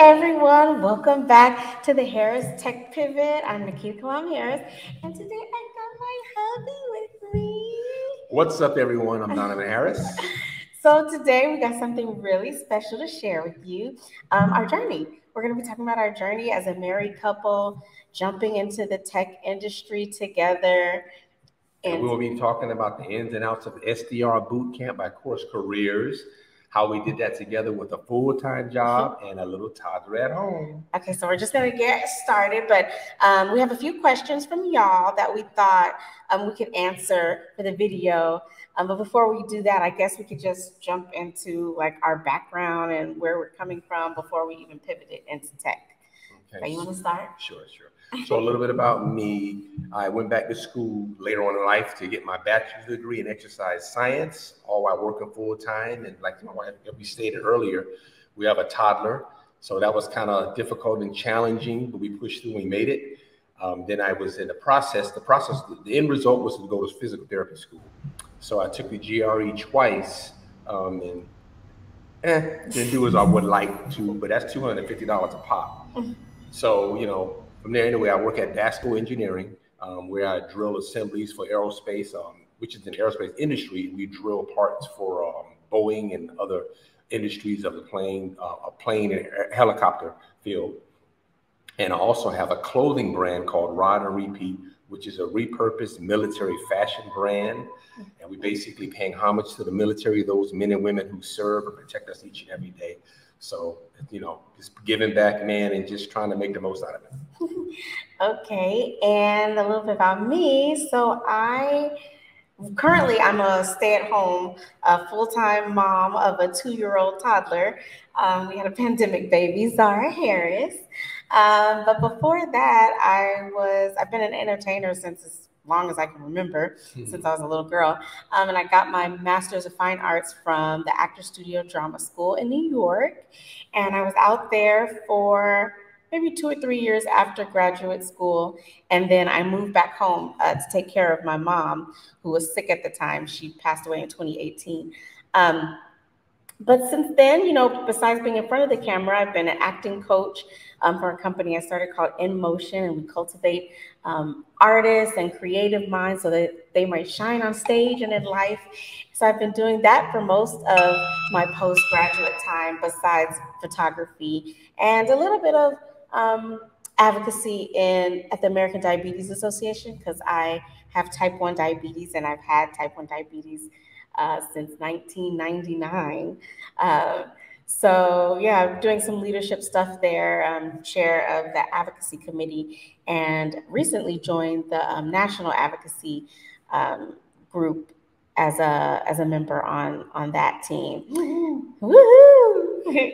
everyone, welcome back to the HarrisTech Pivot. I'm Nikita Harris, and today I got my hubby with me. What's up, everyone? I'm Donovan Harris. So today we got something really special to share with you, our journey. We're going to be talking about our journey as a married couple, jumping into the tech industry together. And we will be talking about the ins and outs of SDR Bootcamp by Course Careers, how we did that together with a full-time job and a little toddler at home. Okay, so we're just going to get started, but we have a few questions from y'all that we thought we could answer for the video. But before we do that, I guess we could just jump into like our background and where we're coming from before we even pivoted into tech. Okay, you want to start? Sure. So a little bit about me. I went back to school later on in life to get my bachelor's degree in exercise science, all while working full time. And like my wife, we stated earlier, we have a toddler. So that was kind of difficult and challenging, but we pushed through and we made it. Then I was in the process, the end result was to go to physical therapy school. So I took the GRE twice and didn't do as I would like to, but that's $250 a pop. So, from there, anyway, I work at Dasco Engineering, where I drill assemblies for aerospace, which is an aerospace industry. We drill parts for Boeing and other industries of the plane and helicopter field. And I also have a clothing brand called Rod and Repeat, which is a repurposed military fashion brand. And we basically paying homage to the military, those men and women who serve and protect us each and every day. So, just giving back, man, and just trying to make the most out of it. Okay, and a little bit about me. So currently I'm a stay-at-home, full-time mom of a 2-year-old toddler. We had a pandemic baby, Zara Harris. But before that, I've been an entertainer since as long as I can remember, since I was a little girl. And I got my Master's of Fine Arts from the Actors Studio Drama School in New York. And I was out there for maybe 2 or 3 years after graduate school. And then I moved back home to take care of my mom, who was sick at the time. She passed away in 2018. But since then, besides being in front of the camera, I've been an acting coach for a company I started called In Motion, and we cultivate artists and creative minds so that they might shine on stage and in life. So I've been doing that for most of my postgraduate time, besides photography and a little bit of advocacy at the American Diabetes Association, because I have type 1 diabetes, and I've had type 1 diabetes since 1999. So yeah, I'm doing some leadership stuff there, chair of the advocacy committee, and recently joined the national advocacy group as a member on that team. Woohoo!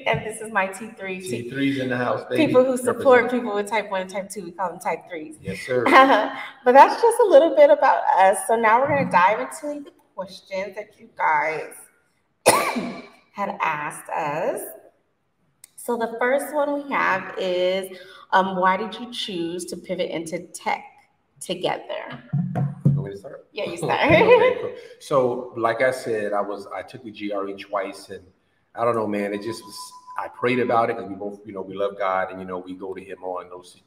And this is my T3. T3's in the house, baby. People who support people with type 1 and type 2, we call them type 3s. Yes, sir. But that's just a little bit about us. So now we're going to dive into the questions that you guys had asked us. So the first one we have is, why did you choose to pivot into tech together? Want me to start? Yeah, you start. Okay, cool. So like I said, I took the GRE twice, and I don't know, man, it just was, I prayed about it because we both, we love God, and, we go to him on those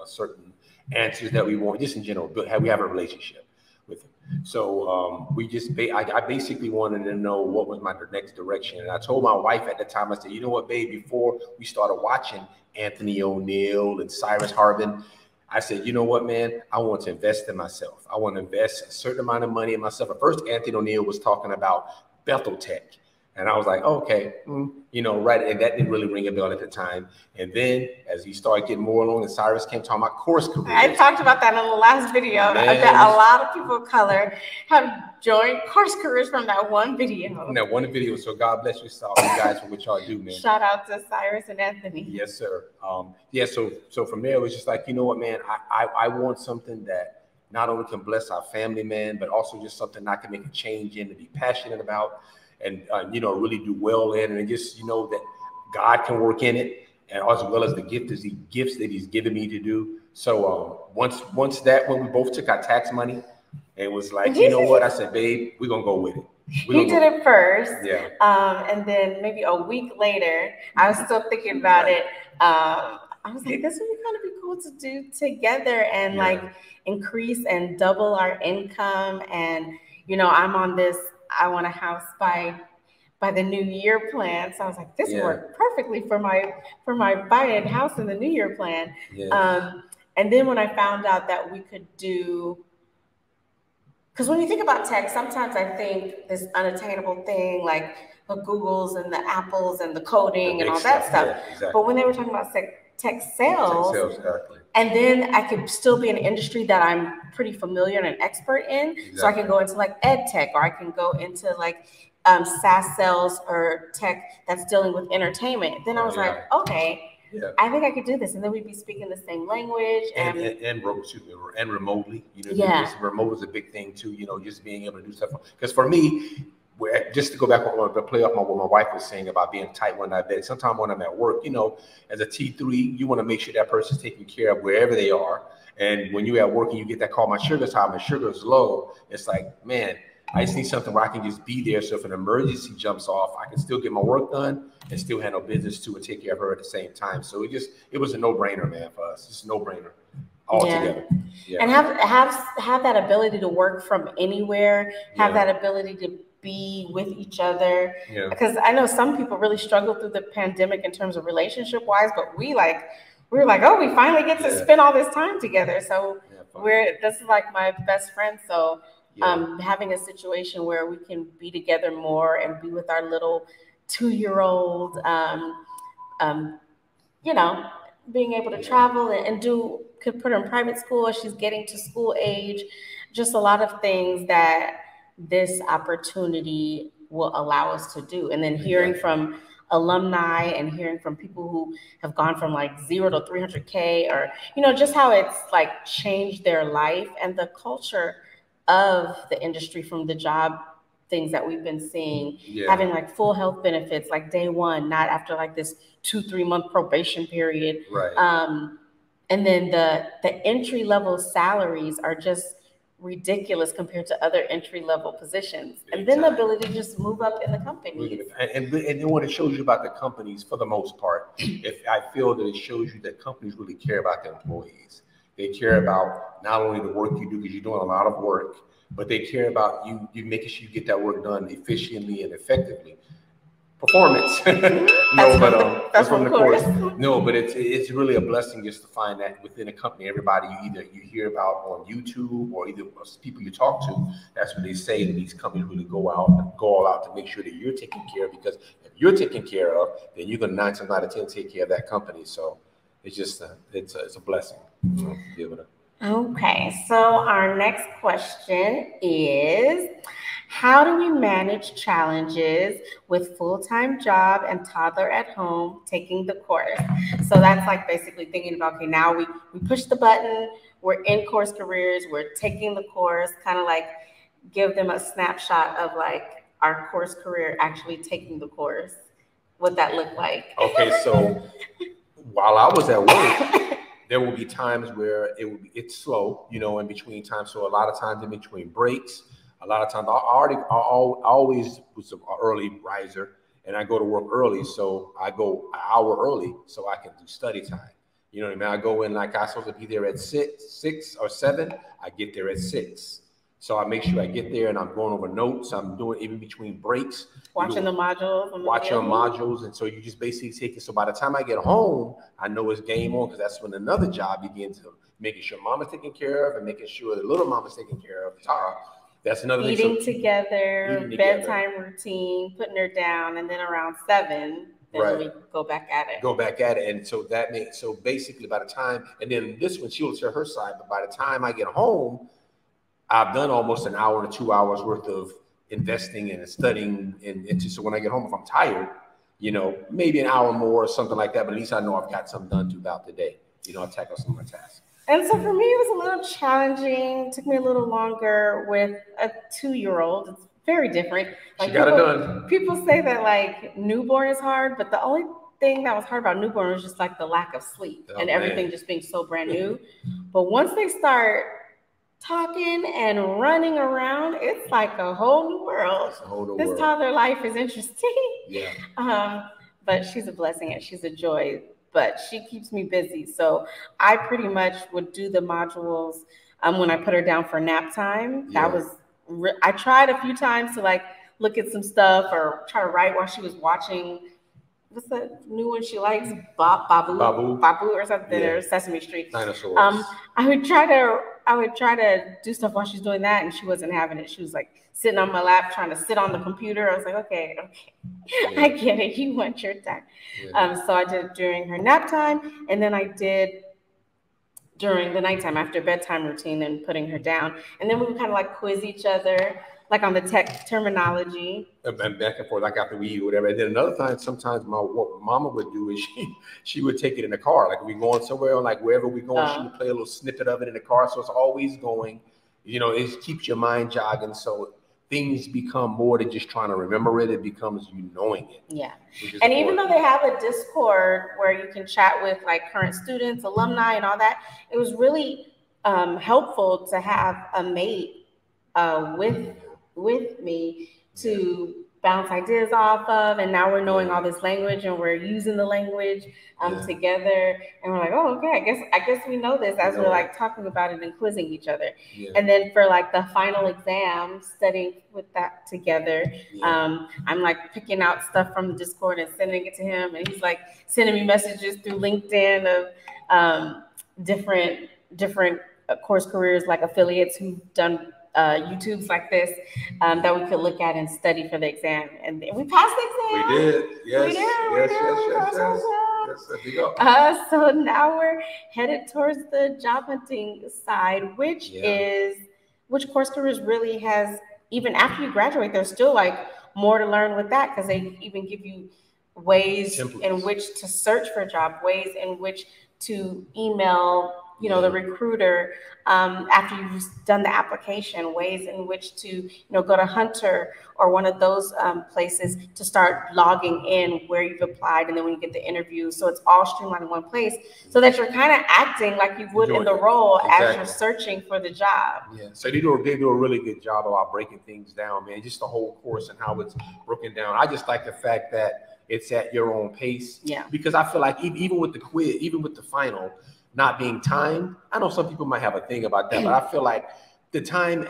certain answers that we want, just in general, we have a relationship with him. So I basically wanted to know what was my next direction. And I told my wife at the time, I said, you know what, babe, before we started watching Anthony O'Neill and Cyrus Harbin, I said, you know what, man, I want to invest in myself. I want to invest a certain amount of money in myself. At first, Anthony O'Neill was talking about Bethel Tech. And I was like, okay, right. And that didn't really ring a bell at the time. And then as he started getting more along, and Cyrus came talking about course careers. I talked about that in the last video. Man. That a lot of people of color have joined course careers from that one video. From that one video. So God bless you, all you guys, for what y'all do, man. Shout out to Cyrus and Anthony. Yes, sir. So from there, it was just like, you know what, man, I want something that not only can bless our family, man, but also just something I can make a change in, to be passionate about. And, really do well in, and just, that God can work in it, and as well as the gifts that he's given me to do. So when we both took our tax money, it was like, you know what? I said, babe, we're going to go with it. He did it first. Yeah. And then maybe a week later, I was still thinking about it. I was like, this would be kind of be cool to do together and like increase and double our income. And, you know, I'm on this, I want a house by the new year plan. So I was like, this would work perfectly for my buy-in house in the new year plan. And then when I found out that we could do, because when you think about tech, sometimes I think this unattainable thing like the Googles and the Apples and the coding and all that stuff. Yeah, exactly. But when they were talking about tech sales, exactly. And then I could still be in an industry that I'm pretty familiar and an expert in. Exactly. So I can go into like ed tech, or I can go into like SaaS sales or tech that's dealing with entertainment. Then I was like, okay. Yeah. I think I could do this, and then we'd be speaking the same language and remotely. You know, remote is a big thing too. You know, just being able to do stuff. Because for me, just to go back on the play off what my wife was saying about being tight one night bed. Sometimes when I'm at work, you know, as a T3, you want to make sure that person's taken care of wherever they are. And when you're at work and you get that call, my sugar's high, my sugar's low. It's like, man, I just need something where I can just be there. So if an emergency jumps off, I can still get my work done and still handle business too and take care of her at the same time. So it was a no-brainer, man, for us. It's a no-brainer altogether. Yeah. And have that ability to work from anywhere, have that ability to be with each other. Yeah. Because I know some people really struggle through the pandemic in terms of relationship-wise, but we were like, oh, we finally get to spend all this time together. So this is like my best friend. So having a situation where we can be together more and be with our little 2-year-old, you know, being able to travel and could put her in private school as she's getting to school age, just a lot of things that this opportunity will allow us to do. And then hearing from alumni and hearing from people who have gone from like 0 to 300K, or, you know, just how it's like changed their life and the culture of the industry from the job things that we've been seeing, having like full health benefits, like day one, not after like this 2-3 month probation period. Right. And then the entry level salaries are just ridiculous compared to other entry level positions. And then the ability to just move up in the company. And then what it shows you about the companies, for the most part, if I feel that it shows you that companies really care about their employees. They care about not only the work you do, because you're doing a lot of work, but they care about you making sure you get that work done efficiently and effectively. Performance. That's from the course. No, but it's really a blessing just to find that within a company, everybody you hear about on YouTube or either people you talk to, that's what they say, that these companies really go all out to make sure that you're taken care of, because if you're taken care of, then you're going to 9 times out of 10 take care of that company. So it's just it's a blessing. Okay, so our next question is, how do we manage challenges with full-time job and toddler at home taking the course? So that's like basically thinking about, okay, now we push the button, we're in Course Careers, we're taking the course, kind of like give them a snapshot of like our course career actually taking the course, what that looked like. Okay, so while I was at work, there will be times where it's slow, you know, in between times. So a lot of times in between breaks, a lot of times I always was an early riser, and I go to work early. So I go an hour early so I can do study time. You know what I mean? I go in like I'm supposed to be there at 6 or 7. I get there at 6. So I make sure I get there and I'm going over notes. I'm doing even between breaks. Watching the modules. Watching modules. And so you just basically take it. So by the time I get home, I know it's game on, because that's when another job begins, to making sure mama's taken care of and making sure the little mama's taken care of. Tara. That's another thing. Eating together, bedtime routine, putting her down, and then around 7, then we go back at it. And so so basically by the time, and then this one, she will share her side, but by the time I get home, I've done almost an hour to 2 hours worth of investing and studying into. So when I get home, if I'm tired, you know, maybe an hour more or something like that, but at least I know I've got something done throughout the day. You know, I'll tackle some of my tasks. And so for me, it was a little challenging. It took me a little longer with a 2-year-old. It's very different. Like she got it done. People say that like newborn is hard, but the only thing that was hard about newborn was just like the lack of sleep and everything just being so brand new. But once they start talking and running around. It's like a whole new world. It's a whole new This world. toddler life is interesting. Yeah. But she's a blessing and she's a joy. But she keeps me busy. So I pretty much would do the modules when I put her down for nap time. Yeah. That was I tried a few times to like look at some stuff or try to write while she was watching. What's that new one she likes? Babu or something, Yeah. or Sesame Street. Dinosaurs. I would try to do stuff while she's doing that, and she wasn't having it. She was like sitting on my lap trying to sit on the computer. I was like, okay, Yeah. I get it. You want your time. Yeah. So I did it during her nap time, and then I did during the nighttime after bedtime routine and putting her down. And then we would kind of like quiz each other, like on the tech terminology. And back and forth, like after we eat or whatever. And then another time, sometimes what Mama would do is she would take it in the car. Like we going somewhere, like wherever we going, she would play a little snippet of it in the car. So it's always going. You know, it keeps your mind jogging. So things become more than just trying to remember it. It becomes you knowing it. Yeah. And even though they have a Discord where you can chat with like current students, alumni, and all that, it was really helpful to have a mate with me to bounce ideas off of. And now we're knowing all this language and we're using the language together. And we're like, oh, okay, I guess we know this as we're like talking about it and quizzing each other. Yeah. And then for like the final exam, studying with that together, I'm like picking out stuff from the Discord and sending it to him. And he's like sending me messages through LinkedIn of different course careers, like affiliates who've done YouTubes like this that we could look at and study for the exam. And we passed the exam. We did. Yes. Yes. There you go. So now we're headed towards the job hunting side, which course careers really has, even after you graduate, there's still like more to learn with that, because they even give you ways in which to search for a job, ways in which to email the recruiter after you've done the application, ways in which to go to Hunter or one of those places to start logging in where you've applied, and then when you get the interview, so it's all streamlined in one place, so that you're kind of acting like you would in the role as you're searching for the job. Yeah, so they do a really good job about breaking things down, man. Just the whole course and how it's broken down. I just like the fact that it's at your own pace. Yeah. Because I feel like even with the quiz, even with the final not being timed, I know some people might have a thing about that, but I feel like the time,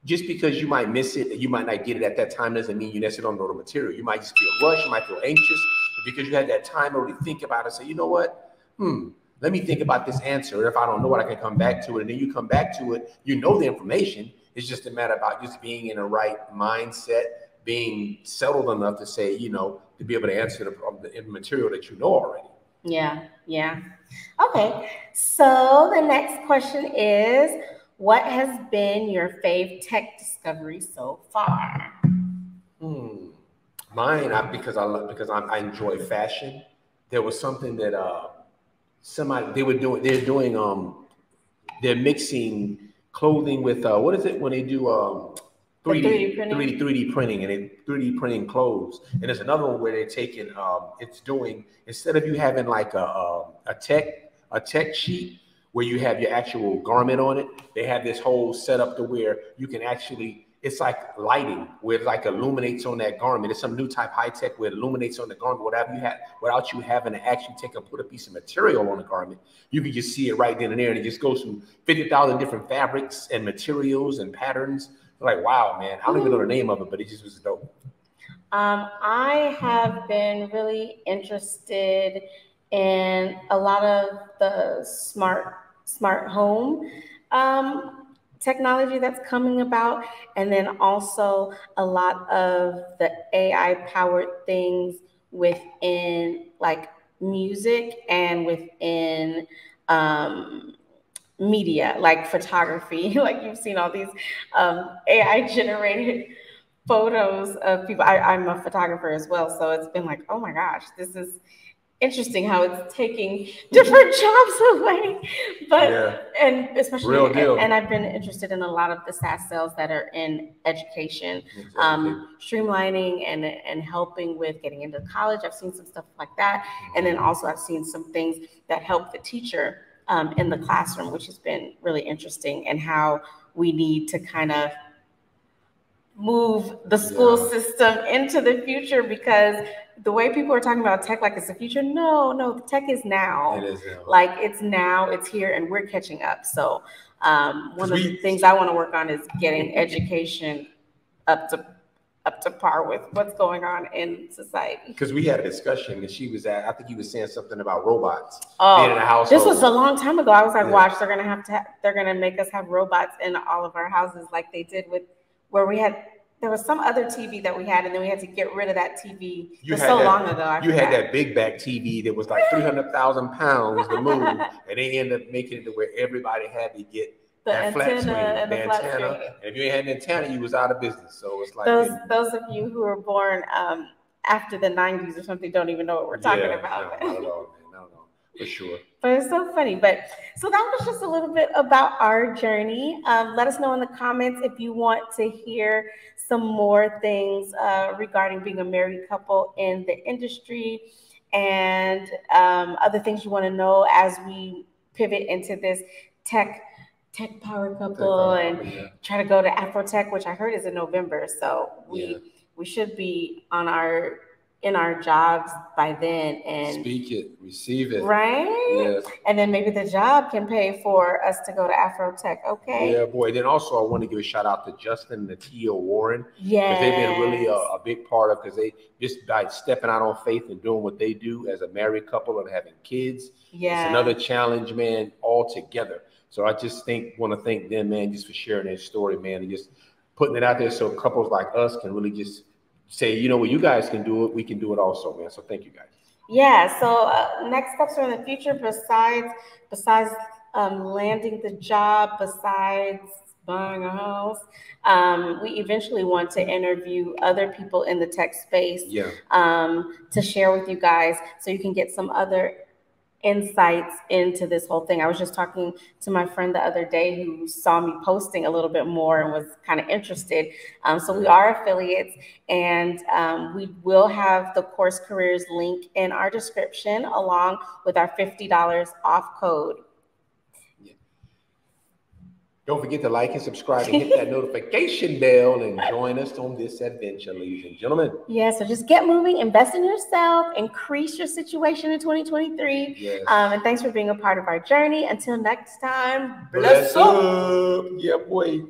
just because you might miss it, you might not get it at that time, doesn't mean you necessarily don't know the material. You might just feel rushed, you might feel anxious, because you had that time to really think about it, say, you know what, let me think about this answer. If I don't know it, I can come back to it. And then you come back to it, you know the information. It's just a matter about just being in the right mindset, being settled enough to say, to be able to answer the material that you know already. Yeah. Okay, so the next question is, what has been your fave tech discovery so far? Mine, because I enjoy fashion. There was something that they're mixing clothing with what is it when they do 3D printing, and they 3D printing clothes. And there's another one where they're taking it's doing, instead of you having like a tech sheet where you have your actual garment on it, they have this whole setup to where you can actually, it's like lighting where it like illuminates on that garment. It's some new type high tech where it illuminates on the garment without you having to actually put a piece of material on the garment. You can just see it right then and there, and it just goes through 50,000 different fabrics and materials and patterns. Like, wow, man, I don't even know the name of it, but it just was dope. I have been really interested in a lot of the smart home technology that's coming about, and then also a lot of the AI powered things within like music and within media, like photography. Like you've seen all these AI generated photos of people. I'm a photographer as well, so it's been like, oh my gosh, this is interesting how it's taking different jobs away. But and especially real deal. And I've been interested in a lot of the SaaS sales that are in education, streamlining and helping with getting into college. I've seen some stuff like that, and then also I've seen some things that help the teacher in the classroom, which has been really interesting, and how we need to kind of move the school system into the future, because the way people are talking about tech like it's the future, no, the tech is now. It is now. Like it's now, it's here, and we're catching up. So one of the things I want to work on is getting education up to par with what's going on in society. Because we had a discussion, and she was I think you were saying something about robots being in a household. This was a long time ago. I was like, watch, they're gonna make us have robots in all of our houses, like they did with where we had. There was some other TV that we had, and then we had to get rid of that TV. It was so long ago. You had that big back TV that was like 300,000 pounds to move, and they ended up making it to where everybody had to get that flat screen, the antenna. And if you ain't had an antenna, you was out of business. So it's like those of you who were born after the 90s or something don't even know what we're talking about. No, not at all, man. No, for sure. But it's so funny. But so that was just a little bit about our journey. Let us know in the comments if you want to hear some more things regarding being a married couple in the industry, and other things you want to know as we pivot into this tech power couple and try to go to Afrotech, which I heard is in November. So we should be in our jobs by then, and speak it, receive it, right? Yes. And then maybe the job can pay for us to go to Afrotech. Okay. Yeah, boy. Then also I want to give a shout out to Justin and Natia Warren. Yes. Because they've been really a big part of, because they just by stepping out on faith and doing what they do as a married couple and having kids. Yeah. It's another challenge, man, all together. So I just want to thank them, man, just for sharing their story, man, and just putting it out there so couples like us can really just say, you know what, you guys can do it, we can do it also, man. So thank you guys. Yeah. So next steps are in the future, besides landing the job, besides buying a house, we eventually want to interview other people in the tech space to share with you guys, so you can get some other insights into this whole thing. I was just talking to my friend the other day who saw me posting a little bit more and was kind of interested. So we are affiliates, and we will have the Course Careers link in our description, along with our $50 off code. Don't forget to like and subscribe and hit that notification bell and join us on this adventure, ladies and gentlemen. Yeah, so just get moving, invest in yourself, increase your situation in 2023. Yes. And thanks for being a part of our journey. Until next time, bless up. Yeah, boy.